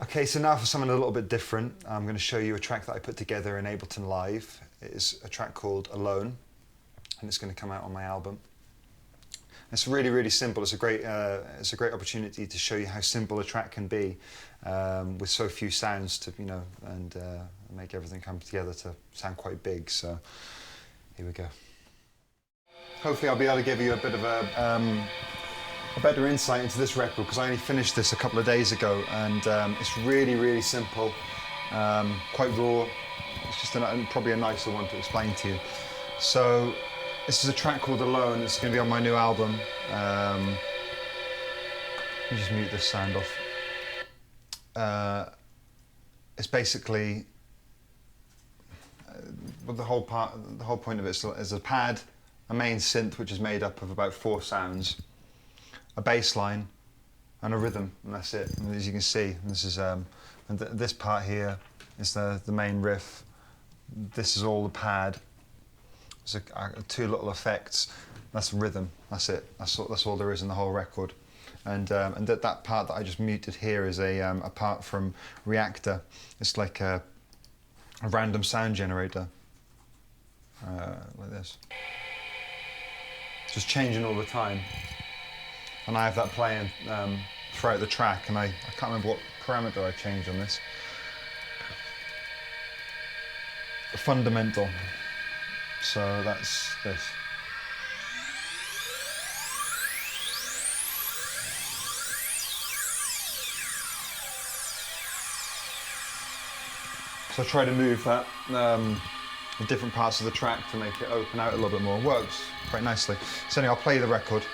Okay, so now for something a little bit different, I'm going to show you a track that I put together in Ableton Live. It is a track called Alone, and it's going to come out on my album. It's really, really simple. It's a great opportunity to show you how simple a track can be with so few sounds to, and make everything come together to sound quite big. So here we go. Hopefully I'll be able to give you a bit of a better insight into this record, because I only finished this a couple of days ago, and it's really, really simple, quite raw. It's just probably a nicer one to explain to you. So this is a track called Alone. It's going to be on my new album. Let me just mute this sound off. It's basically the whole point of it is a pad, a main synth which is made up of about 4 sounds, a bass line, and a rhythm, and that's it. And as you can see, this is this part here is the main riff. This is all the pad. There's 2 little effects. That's rhythm. That's it. That's all there is in the whole record. And that part that I just muted here is a part from Reactor. It's like a random sound generator, like this. It's just changing all the time. And I have that playing throughout the track, and I can't remember what parameter I changed on this. Fundamental. So that's this. So I try to move that in different parts of the track to make it open out a little bit more. Works quite nicely. So anyway, I'll play the record.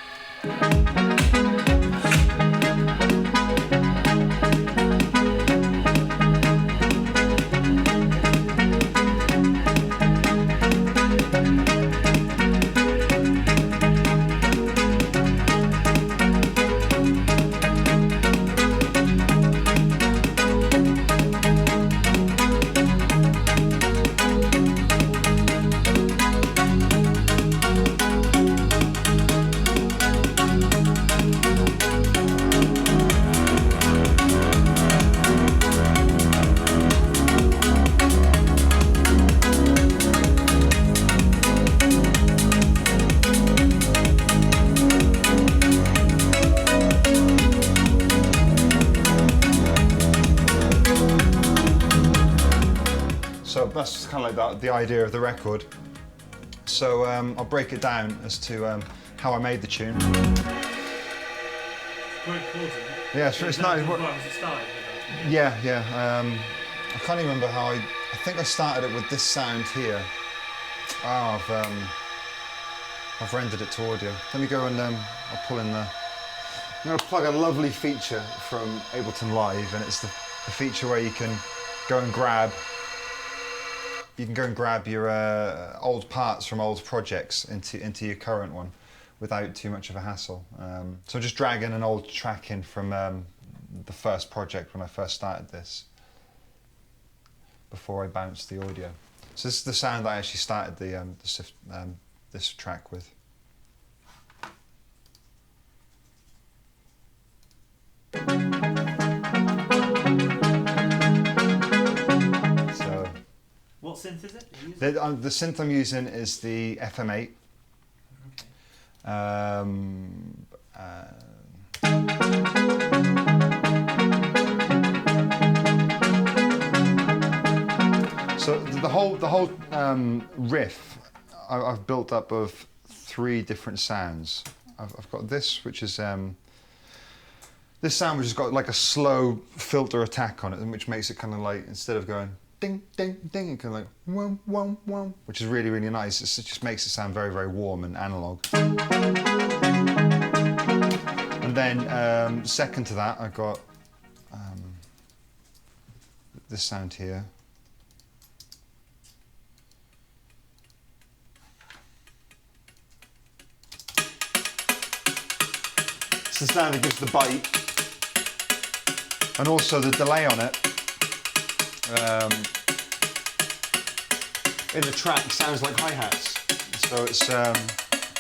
So that's kind of like the idea of the record. So I'll break it down as to how I made the tune. It's quite chords, isn't it? Yeah, so it's nice. Yeah. I can't even remember how I think I started it with this sound here. Oh, I've rendered it to audio. Let me go and I'll pull in the. I'm going to plug a lovely feature from Ableton Live, and it's the feature where you can go and grab. You can go and grab your old parts from old projects into your current one without too much of a hassle. So just dragging an old track in from the first project when I first started this, before I bounced the audio. So this is the sound that I actually started this track with. What synth is it? The synth I'm using is the FM8. So the whole riff I've built up of 3 different sounds. I've got this, which is this sound which has got like a slow filter attack on it, which makes it kind of like, instead of going ding, ding, ding, and kind of like wham, wham, wham, which is really, really nice. It just makes it sound very, very warm and analog. And then second to that, I've got this sound here. It's the sound that gives the bite, and also the delay on it. In the track sounds like hi-hats, so it's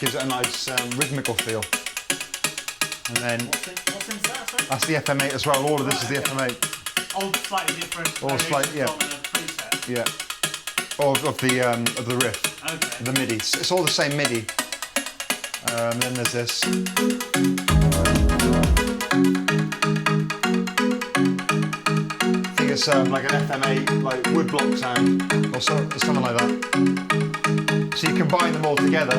gives it a nice rhythmical feel. And then what's in that, sorry? That's the FM8 as well. All of this is the FM8. all slightly different. All slightly, yeah. On a preset. Yeah. Or of the riff. Okay. The MIDI. It's all the same MIDI. Then there's this. I think it's like an FM8, like woodblock sound, or something like that. So you combine them all together.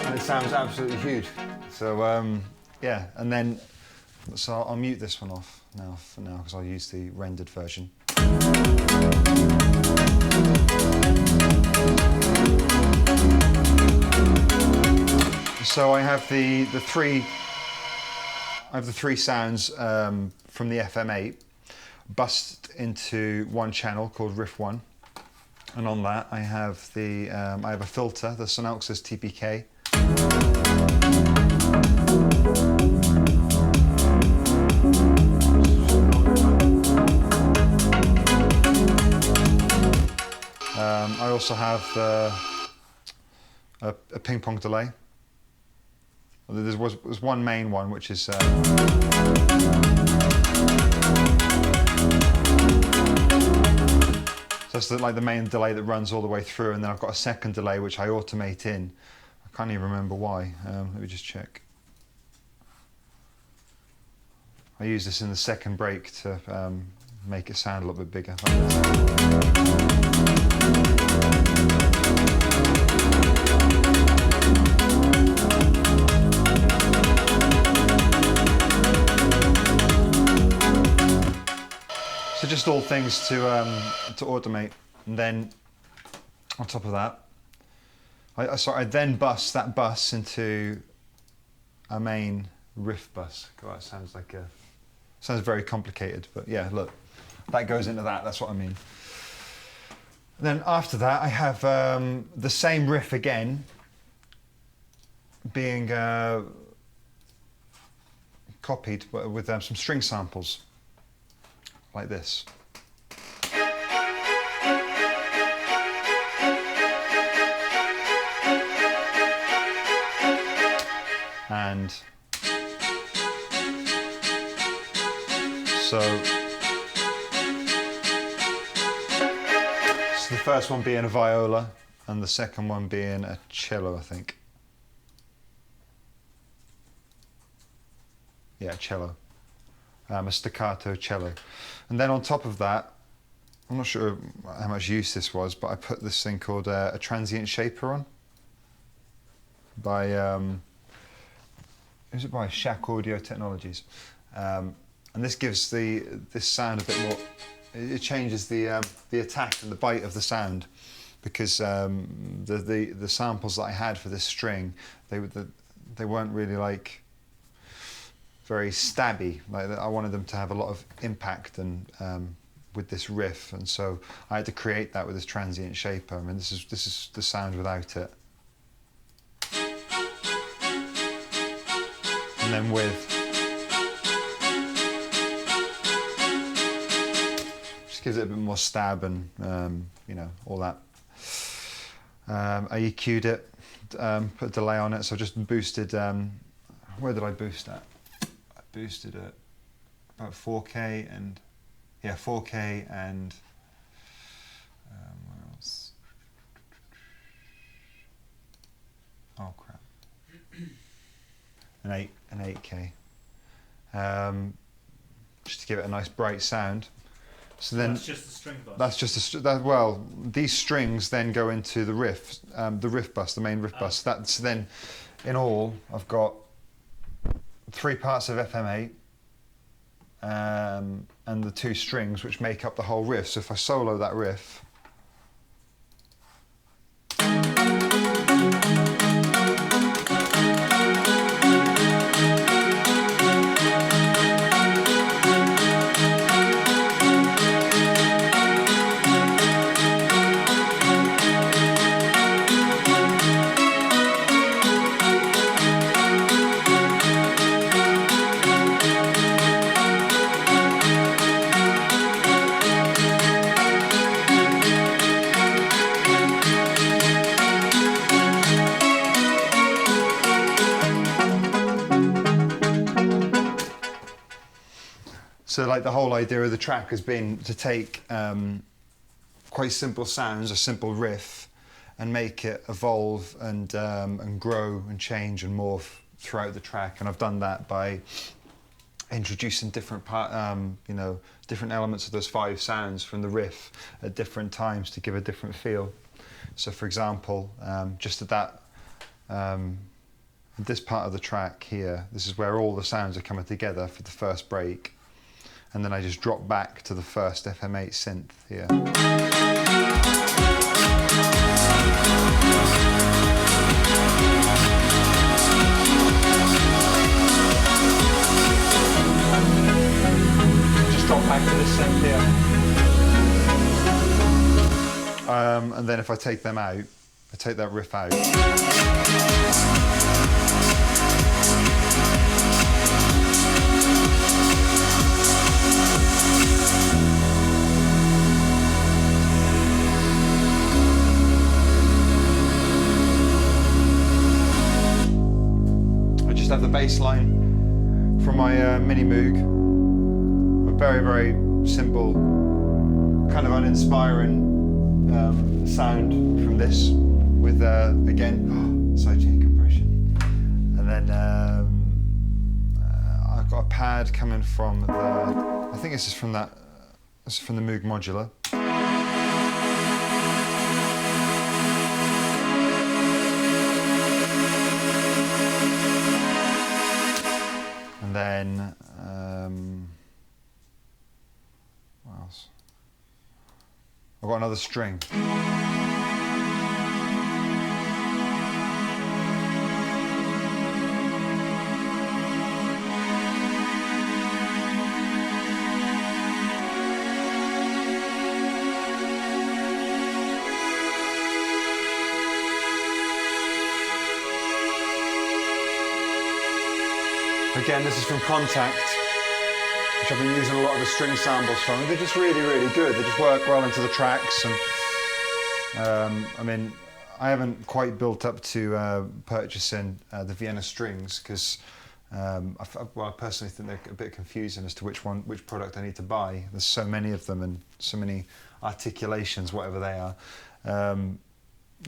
And it sounds absolutely huge. So yeah, and then, so I'll mute this one off now for now because I'll use the rendered version. So I have the three sounds from the FM8 bussed into one channel called Riff 1, and on that I have a filter, the Synalxis TPK. I also have a ping pong delay. There was one main one, which is that's like the main delay that runs all the way through, and then I've got a second delay which I automate in. I can't even remember why. Let me just check. I use this in the second break to make it sound a little bit bigger. So just all things to automate, and then on top of that, I then bus that bus into a main riff bus. God, that sounds very complicated, but yeah, look, that goes into that. That's what I mean. And then after that, I have the same riff again, being copied, but with some string samples. Like this. And so the first one being a viola and the second one being a cello, I think. Yeah, cello. A staccato cello. And then on top of that, I'm not sure how much use this was, but I put this thing called a transient shaper on by who's it by? Shack Audio Technologies, and this gives this sound a bit more. It changes the attack and the bite of the sound, because the samples that I had for this string, they weren't really like very stabby. Like, I wanted them to have a lot of impact and with this riff, and so I had to create that with this transient shaper. I mean, this is the sound without it. And then just gives it a bit more stab and you know, all that. I EQ'd it, put a delay on it, so I just boosted. Where did I boost that? I boosted it about 4K and 4K and where else? Oh crap! An 8K, just to give it a nice bright sound. So then that's just the string bus. That's just well, these strings then go into the riff bus, the main riff bus. That's then, in all, I've got 3 parts of FM8 and the 2 strings which make up the whole riff. So if I solo that riff. So like the whole idea of the track has been to take quite simple sounds, a simple riff, and make it evolve and grow and change and morph throughout the track. And I've done that by introducing different different elements of those 5 sounds from the riff at different times to give a different feel. So for example, just at that this part of the track here, this is where all the sounds are coming together for the first break, and then I just drop back to the first FM8 synth here. Just drop back to this synth here. And then if I take them out, I take that riff out. I just have the bass line from my Mini Moog. A very, very simple, kind of uninspiring sound from this with again sidechain compression, and then I've got a pad coming from the, I think this is from the Moog modular. And then what else? I've got another string. Again, this is from Contact, which I've been using a lot of the string samples from. They're just really, really good. They just work well into the tracks. And I mean, I haven't quite built up to purchasing the Vienna strings because I personally think they're a bit confusing as to which product I need to buy. There's so many of them and so many articulations, whatever they are.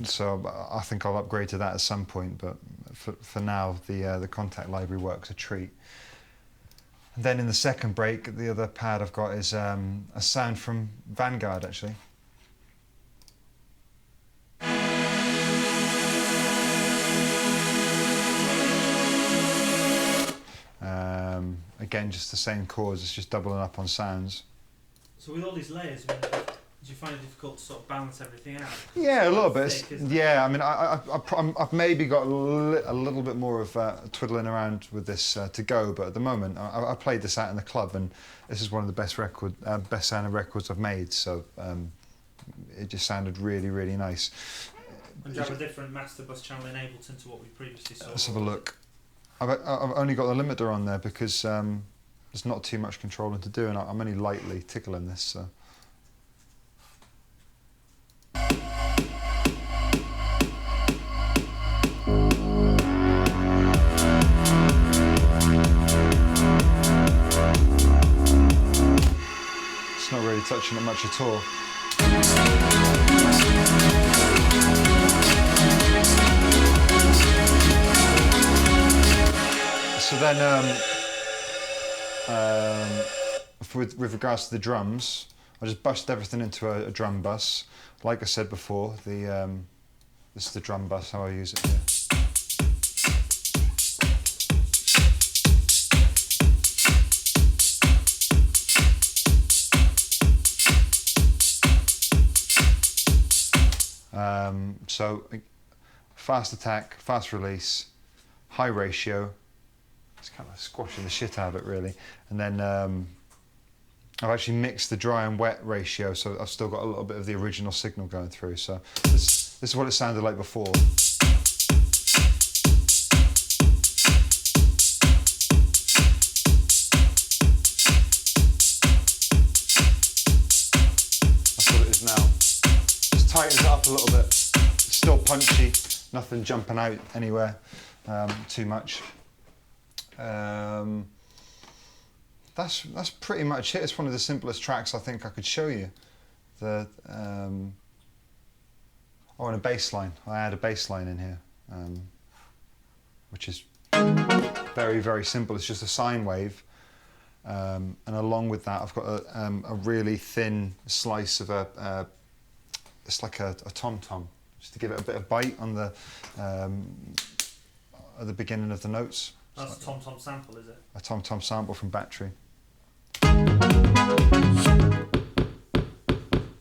So I think I'll upgrade to that at some point, but for now the Contact library works a treat. And then in the second break, the other pad I've got is a sound from Vanguard actually. Again, just the same chords, it's just doubling up on sounds. So with all these layers, I mean, do you find it difficult to sort of balance everything out? Yeah, a little bit. Yeah, I mean, I've maybe got a little bit more of twiddling around with this to go, but at the moment, I played this out in the club, and this is one of the best sounding records I've made. So it just sounded really, really nice. And do you have a different master bus channel in Ableton to what we previously saw? Let's have a look. I've only got the limiter on there because there's not too much controlling to do, and I'm only lightly tickling this. So. It's not really touching it much at all. So then, with regards to the drums, I just bust everything into a drum bus. Like I said before, this is the drum bus, how I use it here. So fast attack, fast release, high ratio. It's kind of squashing the shit out of it really. And then I've actually mixed the dry and wet ratio, so I've still got a little bit of the original signal going through. So this is what it sounded like before. That's what it is now. Just tightens it up a little bit. It's still punchy, nothing jumping out anywhere too much. that's pretty much it. It's one of the simplest tracks I think I could show you. The oh, and a bass line. I add a bass line in here, which is very, very simple. It's just a sine wave, and along with that, I've got a really thin slice of it's like a tom-tom, just to give it a bit of bite on the at the beginning of the notes. That's a tom-tom sample, is it? A tom-tom sample from Battery.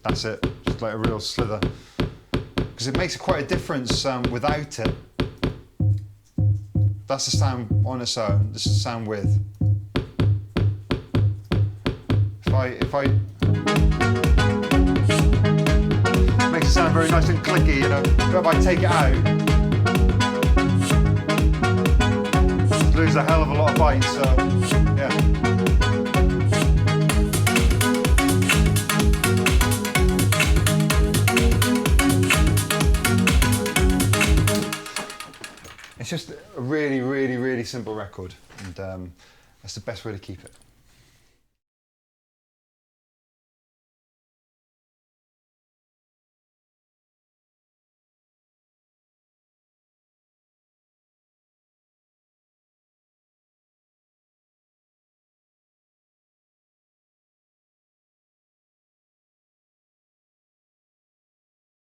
That's it, just like a real slither. Because it makes quite a difference without it. That's the sound on its own, this is the sound with. If I it makes it sound very nice and clicky, you know, but if I take it out, lose a hell of a lot of bite, so yeah. It's just a really, really, really simple record, and that's the best way to keep it.